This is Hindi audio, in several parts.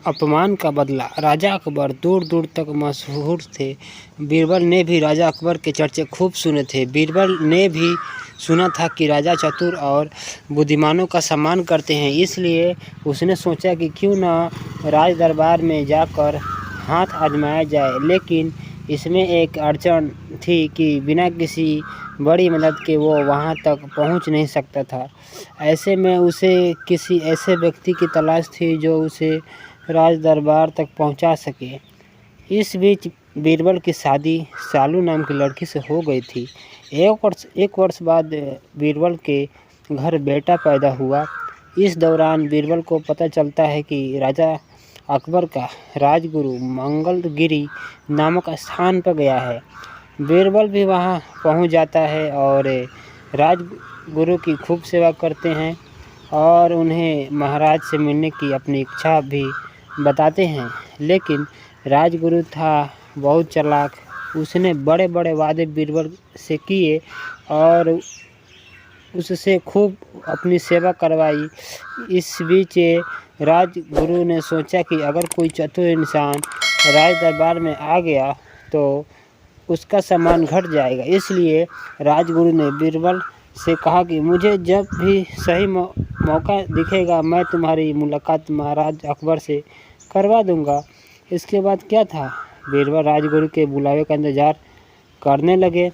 अपमान का बदला। राजा अकबर दूर दूर तक मशहूर थे। बीरबल ने भी राजा अकबर के चर्चे खूब सुने थे। बीरबल ने भी सुना था कि राजा चतुर और बुद्धिमानों का सम्मान करते हैं, इसलिए उसने सोचा कि क्यों न राज दरबार में जाकर हाथ आजमाया जाए। लेकिन इसमें एक अड़चन थी कि बिना किसी बड़ी मदद के वो वहाँ तक पहुँच नहीं सकता था। ऐसे में उसे किसी ऐसे व्यक्ति की तलाश थी जो उसे राज दरबार तक पहुँचा सके। इस बीच बीरबल की शादी सालू नाम की लड़की से हो गई थी। एक वर्ष बाद बीरबल के घर बेटा पैदा हुआ। इस दौरान बीरबल को पता चलता है कि राजा अकबर का राजगुरु मंगलगिरी नामक स्थान पर गया है। बीरबल भी वहां पहुंच जाता है और राजगुरु की खूब सेवा करते हैं और उन्हें महाराज से मिलने की अपनी इच्छा भी बताते हैं। लेकिन राजगुरु था बहुत चालाक। उसने बड़े बड़े वादे बीरबल से किए और उससे खूब अपनी सेवा करवाई। इस बीच राजगुरु ने सोचा कि अगर कोई चतुर इंसान राज दरबार में आ गया तो उसका सम्मान घट जाएगा। इसलिए राजगुरु ने बीरबल से कहा कि मुझे जब भी सही मौका दिखेगा मैं तुम्हारी मुलाकात महाराज अकबर से करवा दूंगा। इसके बाद क्या था, बीरबल राजगुरु के बुलावे का इंतज़ार करने लगे,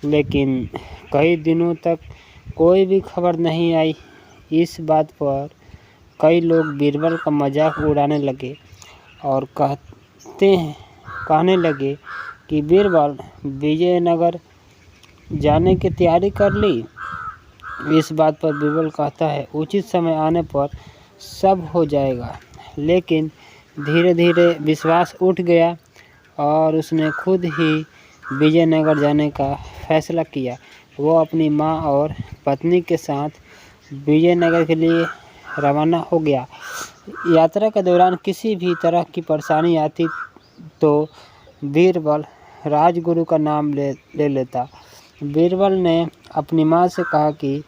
लेकिन कई दिनों तक कोई भी खबर नहीं आई। इस बात पर कई लोग बीरबल का मजाक उड़ाने लगे और कहने लगे कि बीरबल विजयनगर जाने की तैयारी कर ली। इस बात पर बीरबल कहता है उचित समय आने पर सब हो जाएगा। लेकिन धीरे धीरे विश्वास उठ गया और उसने खुद ही विजयनगर जाने का फैसला किया। वो अपनी माँ और पत्नी के साथ विजयनगर के लिए रवाना हो गया। यात्रा के दौरान किसी भी तरह की परेशानी आती तो बीरबल राजगुरु का नाम ले लेता। बीरबल ने अपनी माँ से कहा कि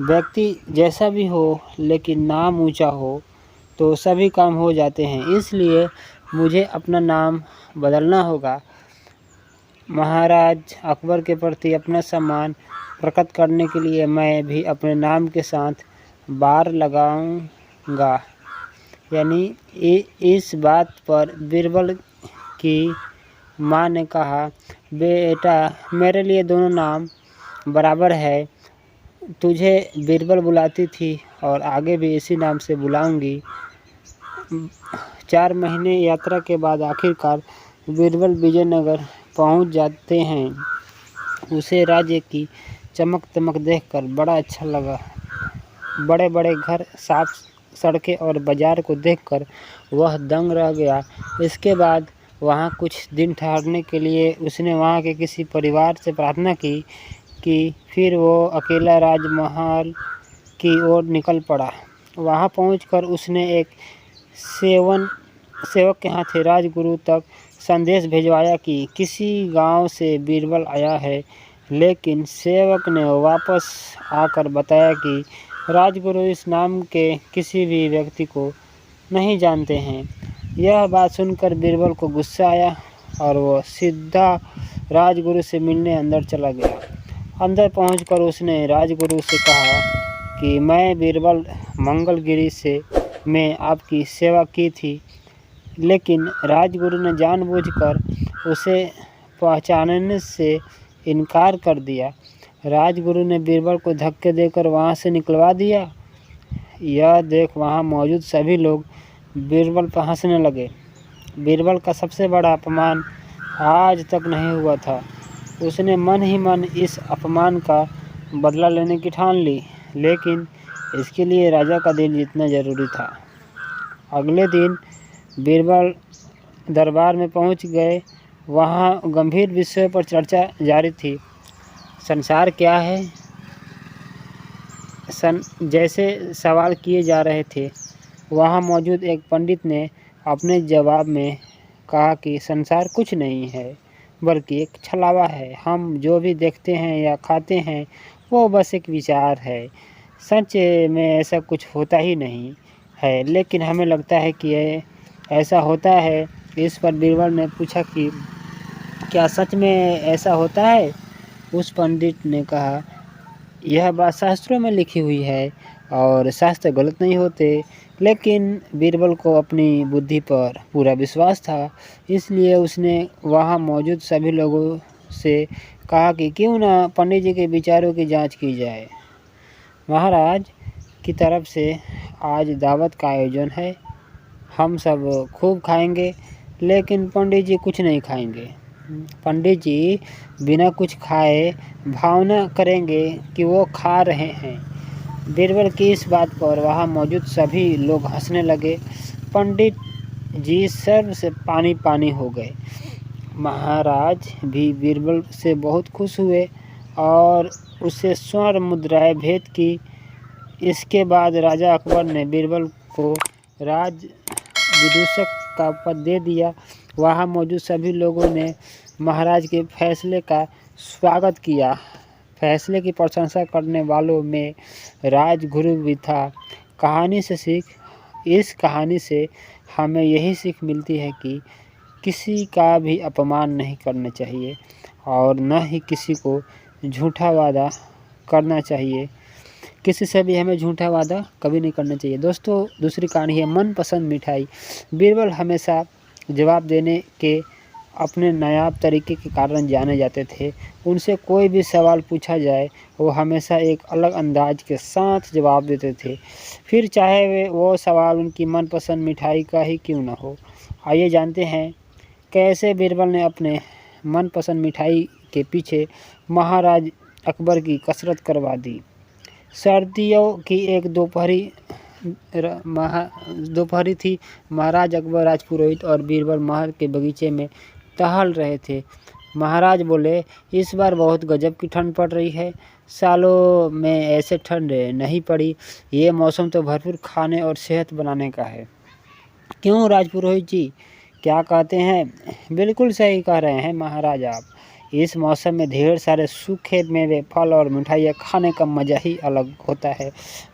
व्यक्ति जैसा भी हो लेकिन नाम ऊंचा हो तो सभी काम हो जाते हैं, इसलिए मुझे अपना नाम बदलना होगा। महाराज अकबर के प्रति अपना सम्मान प्रकट करने के लिए मैं भी अपने नाम के साथ बार लगाऊंगा। यानी इस बात पर बीरबल की माँ ने कहा, बेटा मेरे लिए दोनों नाम बराबर है। तुझे बीरबल बुलाती थी और आगे भी इसी नाम से बुलाऊंगी। 4 महीने यात्रा के बाद आखिरकार बीरबल विजयनगर पहुंच जाते हैं। उसे राज्य की चमक दमक देखकर बड़ा अच्छा लगा। बड़े बड़े घर, साफ सड़कें और बाजार को देखकर वह दंग रह गया। इसके बाद वहाँ कुछ दिन ठहरने के लिए उसने वहाँ के किसी परिवार से प्रार्थना की कि फिर वो अकेला राजमहल की ओर निकल पड़ा। वहाँ पहुंचकर उसने एक सेवक के हाथ राजगुरु तक संदेश भिजवाया कि किसी गांव से बीरबल आया है। लेकिन सेवक ने वापस आकर बताया कि राजगुरु इस नाम के किसी भी व्यक्ति को नहीं जानते हैं। यह बात सुनकर बीरबल को गुस्सा आया और वो सीधा राजगुरु से मिलने अंदर चला गया। अंदर पहुंचकर उसने राजगुरु से कहा कि मैं बीरबल मंगलगिरी से मैं आपकी सेवा की थी। लेकिन राजगुरु ने जानबूझकर उसे पहचानने से इनकार कर दिया। राजगुरु ने बीरबल को धक्के देकर वहाँ से निकलवा दिया। यह देख वहाँ मौजूद सभी लोग बीरबल पर हंसने लगे। बीरबल का सबसे बड़ा अपमान आज तक नहीं हुआ था। उसने मन ही मन इस अपमान का बदला लेने की ठान ली, लेकिन इसके लिए राजा का दिल जीतना जरूरी था। अगले दिन बीरबल दरबार में पहुंच गए। वहां गंभीर विषय पर चर्चा जारी थी। संसार क्या है, जैसे सवाल किए जा रहे थे। वहां मौजूद एक पंडित ने अपने जवाब में कहा कि संसार कुछ नहीं है बल्कि एक छलावा है। हम जो भी देखते हैं या खाते हैं वो बस एक विचार है। सच में ऐसा कुछ होता ही नहीं है, लेकिन हमें लगता है कि ऐसा होता है? इस पर बीरबल ने पूछा कि क्या सच में ऐसा होता है? उस पंडित ने कहा, यह बात शास्त्रों में लिखी हुई है और शास्त्र गलत नहीं होते। लेकिन बीरबल को अपनी बुद्धि पर पूरा विश्वास था, इसलिए उसने वहाँ मौजूद सभी लोगों से कहा कि क्यों ना पंडित जी के विचारों की जांच की जाए। महाराज की तरफ से आज दावत का आयोजन है, हम सब खूब खाएंगे, लेकिन पंडित जी कुछ नहीं खाएंगे। पंडित जी बिना कुछ खाए भावना करेंगे कि वो खा रहे हैं। बीरबल की इस बात पर वहाँ मौजूद सभी लोग हंसने लगे। पंडित जी सर्व से पानी पानी हो गए। महाराज भी बीरबल से बहुत खुश हुए और उससे स्वर्ण मुद्राएं भेंट की। इसके बाद राजा अकबर ने बीरबल को राज विदूषक का पद दे दिया। वहाँ मौजूद सभी लोगों ने महाराज के फैसले का स्वागत किया। फैसले की प्रशंसा करने वालों में राजगुरु भी था। कहानी से सीख, इस कहानी से हमें यही सीख मिलती है कि किसी का भी अपमान नहीं करना चाहिए और न ही किसी को झूठा वादा करना चाहिए। किसी से भी हमें झूठा वादा कभी नहीं करना चाहिए। दोस्तों, दूसरी कहानी है मनपसंद मिठाई। बीरबल हमेशा जवाब देने के अपने नायाब तरीके के कारण जाने जाते थे। उनसे कोई भी सवाल पूछा जाए, वो हमेशा एक अलग अंदाज के साथ जवाब देते थे, फिर चाहे वो सवाल उनकी मनपसंद मिठाई का ही क्यों न हो। आइए जानते हैं कैसे बीरबल ने अपने मनपसंद मिठाई के पीछे महाराज अकबर की कसरत करवा दी। सर्दियों की एक दोपहरी थी। महाराज अकबर, राजपुरोहित और बीरबल महल के बगीचे में टहल रहे थे। महाराज बोले, इस बार बहुत गजब की ठंड पड़ रही है। सालों में ऐसे ठंड नहीं पड़ी। ये मौसम तो भरपूर खाने और सेहत बनाने का है। क्यों राजपुरोहित जी, क्या कहते हैं? बिल्कुल सही कह रहे हैं महाराज आप। इस मौसम में ढेर सारे सूखे मेवे, फल और मिठाइयाँ खाने का मज़ा ही अलग होता है।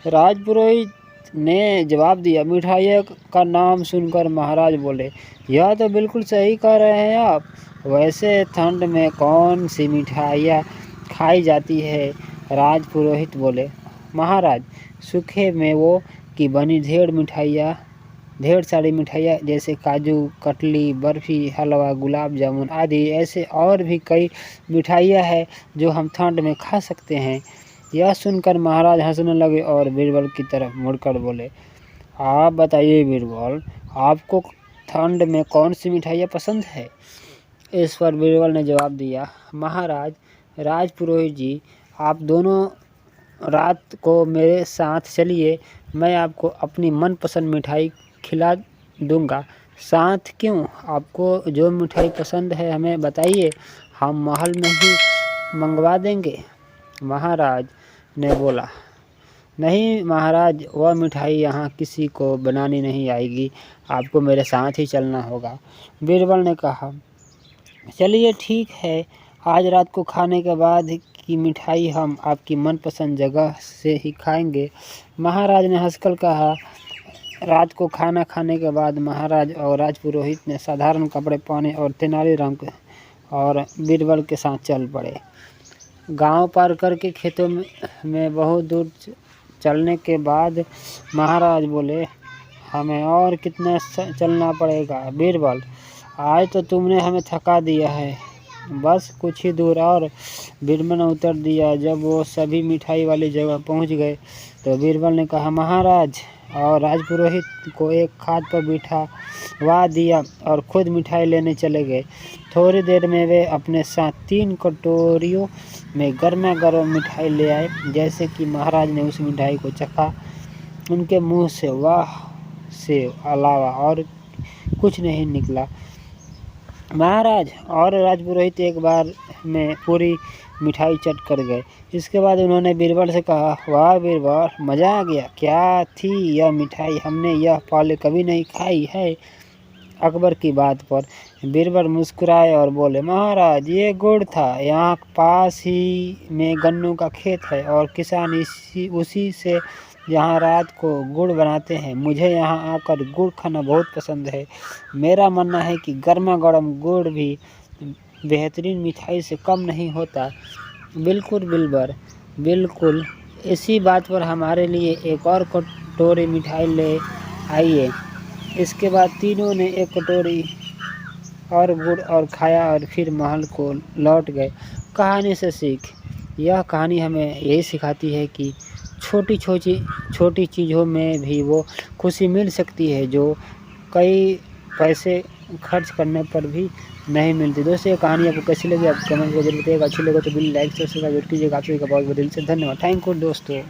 राजपुरोहित ने जवाब दिया। मिठाइयों का नाम सुनकर महाराज बोले, यह तो बिल्कुल सही कह रहे हैं आप। वैसे ठंड में कौन सी मिठाइयाँ खाई जाती है? राजपुरोहित बोले, महाराज, सूखे मेवों की बनी ढेर सारी मिठाइयाँ जैसे काजू कतली, बर्फ़ी, हलवा, गुलाब जामुन आदि ऐसे और भी कई मिठाइयाँ हैं जो हम ठंड में खा सकते हैं। यह सुनकर महाराज हंसने लगे और बीरबल की तरफ मुड़कर बोले, आप बताइए बीरबल, आपको ठंड में कौन सी मिठाइयाँ पसंद है? इस पर बीरबल ने जवाब दिया, महाराज, राजपुरोहित जी, आप दोनों रात को मेरे साथ चलिए, मैं आपको अपनी मनपसंद मिठाई खिला दूंगा। साथ क्यों? आपको जो मिठाई पसंद है हमें बताइए, हम महल में ही मंगवा देंगे। महाराज ने बोला, नहीं महाराज, वह मिठाई यहाँ किसी को बनानी नहीं आएगी, आपको मेरे साथ ही चलना होगा। बीरबल ने कहा, चलिए ठीक है, आज रात को खाने के बाद की मिठाई हम आपकी मनपसंद जगह से ही खाएंगे। महाराज ने हंसकर कहा। रात को खाना खाने के बाद महाराज और राजपुरोहित ने साधारण कपड़े पहने और तेनालीराम और बीरबल के साथ चल पड़े। गांव पार करके खेतों में बहुत दूर चलने के बाद महाराज बोले, हमें और कितना चलना पड़ेगा? बीरबल, आज तो तुमने हमें थका दिया है, बस कुछ ही दूर और। बीरबल ने उत्तर दिया। जब वो सभी मिठाई वाली जगह पहुंच गए तो बीरबल ने कहा, महाराज और राजपुरोहित को एक खाट पर बिठावा दिया और खुद मिठाई लेने चले गए। थोड़ी देर में वे अपने साथ 3 कटोरियों में गर्मा गर्म मिठाई ले आए। जैसे कि महाराज ने उस मिठाई को चखा, उनके मुंह से वाह से अलावा और कुछ नहीं निकला। महाराज और राजपुरोहित एक बार में पूरी मिठाई चट कर गए। इसके बाद उन्होंने बीरबल से कहा, वाह बीरबल, मज़ा आ गया। क्या थी यह मिठाई? हमने यह पहले कभी नहीं खाई है। अकबर की बात पर बीरबल मुस्कुराए और बोले, महाराज, ये गुड़ था। यहाँ पास ही में गन्नों का खेत है और किसान उसी से जहाँ रात को गुड़ बनाते हैं। मुझे यहाँ आकर गुड़ खाना बहुत पसंद है। मेरा मानना है कि गर्मा गर्म गुड़ भी बेहतरीन मिठाई से कम नहीं होता। बिल्कुल बिल्बर, बिल्कुल। इसी बात पर हमारे लिए एक और कटोरी मिठाई ले आइए। इसके बाद तीनों ने एक कटोरी और गुड़ और खाया और फिर महल को लौट गए। कहानी से सीख, यह कहानी हमें यही सिखाती है कि छोटी चीज़ों में भी वो खुशी मिल सकती है जो कई पैसे खर्च करने पर भी नहीं मिलती। दोस्तों, ये कहानी आपको कैसी लगी आप कमेंट करके जरूर बताइएगा। अच्छी लगे तो बिल्कुल लाइक सब्सक्राइब कीजिएगा। आप सभी का बहुत बहुत दिल से धन्यवाद। थैंक यू दोस्तों।